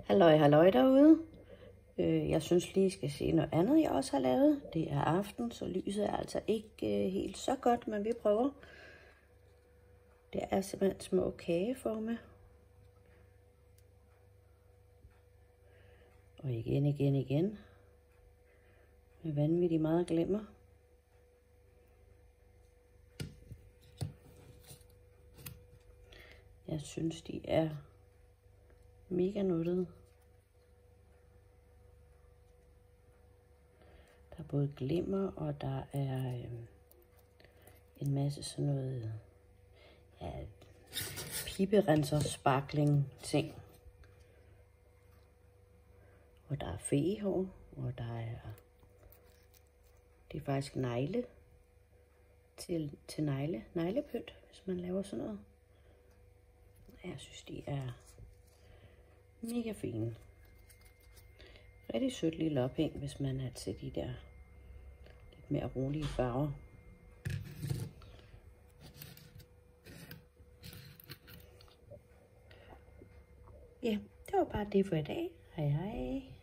Halløj, halløj derude. Jeg synes lige, I skal se noget andet, jeg også har lavet. Det er aften, så lyset er altså ikke helt så godt, men vi prøver. Det er simpelthen små kageforme. Og igen. Med vanvittigt meget glimmer. Jeg synes, de er mega nuttede. Der er både glimmer, og der er en masse sådan noget piberenser sparkling ting. Og der er fegehår, og der er, det er faktisk negle til neglepynt, hvis man laver sådan noget. Jeg synes, de er mega fine. Rigtig sødt lille ophæng, hvis man er til de der lidt mere rolige farver. Ja, det var bare det for i dag. Hej hej.